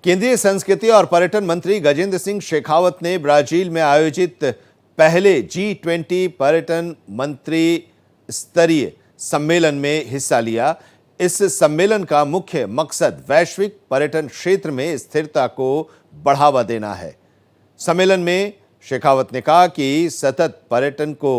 केंद्रीय संस्कृति और पर्यटन मंत्री गजेंद्र सिंह शेखावत ने ब्राजील में आयोजित पहले G20 पर्यटन मंत्री स्तरीय सम्मेलन में हिस्सा लिया। इस सम्मेलन का मुख्य मकसद वैश्विक पर्यटन क्षेत्र में स्थिरता को बढ़ावा देना है। सम्मेलन में शेखावत ने कहा कि सतत पर्यटन को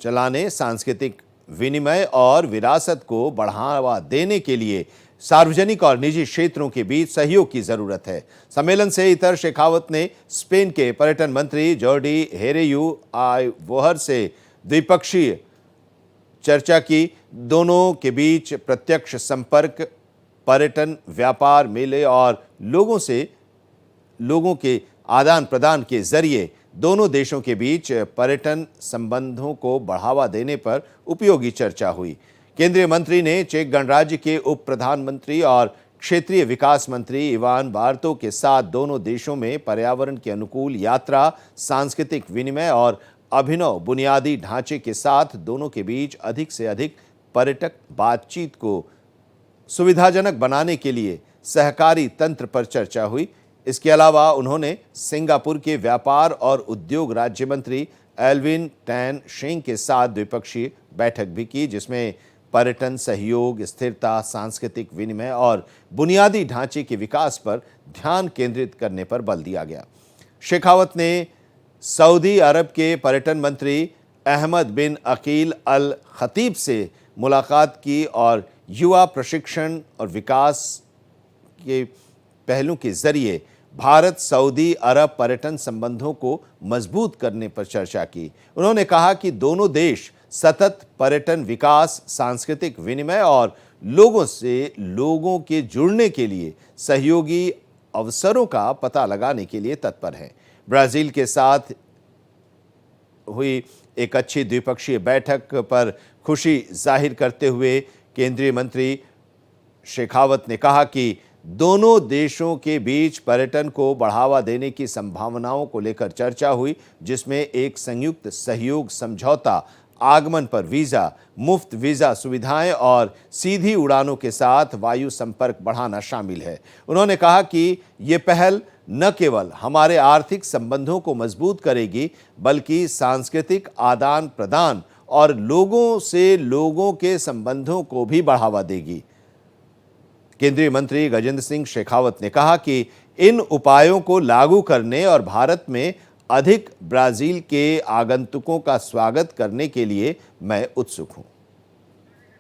चलाने, सांस्कृतिक विनिमय और विरासत को बढ़ावा देने के लिए सार्वजनिक और निजी क्षेत्रों के बीच सहयोग की जरूरत है। सम्मेलन से इतर शेखावत ने स्पेन के पर्यटन मंत्री जॉर्डी हेरेयू आइवोहर से द्विपक्षीय चर्चा की। दोनों के बीच प्रत्यक्ष संपर्क, पर्यटन, व्यापार, मेले और लोगों के आदान प्रदान के जरिए दोनों देशों के बीच पर्यटन संबंधों को बढ़ावा देने पर उपयोगी चर्चा हुई। केंद्रीय मंत्री ने चेक गणराज्य के उप प्रधानमंत्री और क्षेत्रीय विकास मंत्री इवान बार्तो के साथ दोनों देशों में पर्यावरण के अनुकूल यात्रा, सांस्कृतिक विनिमय और अभिनव बुनियादी ढांचे के साथ दोनों के बीच अधिक से अधिक पर्यटक बातचीत को सुविधाजनक बनाने के लिए सहकारी तंत्र पर चर्चा हुई। इसके अलावा उन्होंने सिंगापुर के व्यापार और उद्योग राज्य मंत्री एल्विन टैन शेंग के साथ द्विपक्षीय बैठक भी की, जिसमें पर्यटन सहयोग, स्थिरता, सांस्कृतिक विनिमय और बुनियादी ढांचे के विकास पर ध्यान केंद्रित करने पर बल दिया गया। शेखावत ने सऊदी अरब के पर्यटन मंत्री अहमद बिन अकील अल खतीब से मुलाकात की और युवा प्रशिक्षण और विकास के पहलू के जरिए भारत सऊदी अरब पर्यटन संबंधों को मजबूत करने पर चर्चा की। उन्होंने कहा कि दोनों देश सतत पर्यटन विकास, सांस्कृतिक विनिमय और लोगों के जुड़ने के लिए सहयोगी अवसरों का पता लगाने के लिए तत्पर हैं। ब्राजील के साथ हुई एक अच्छी द्विपक्षीय बैठक पर खुशी जाहिर करते हुए केंद्रीय मंत्री शेखावत ने कहा कि दोनों देशों के बीच पर्यटन को बढ़ावा देने की संभावनाओं को लेकर चर्चा हुई, जिसमें एक संयुक्त सहयोग समझौता, आगमन पर वीजा, मुफ्त वीजा सुविधाएं और सीधी उड़ानों के साथ वायु संपर्क बढ़ाना शामिल है। उन्होंने कहा कि ये पहल न केवल हमारे आर्थिक संबंधों को मजबूत करेगी, बल्कि सांस्कृतिक आदान प्रदान और लोगों के संबंधों को भी बढ़ावा देगी। केंद्रीय मंत्री गजेंद्र सिंह शेखावत ने कहा कि इन उपायों को लागू करने और भारत में अधिक ब्राजील के आगंतुकों का स्वागत करने के लिए मैं उत्सुक हूं।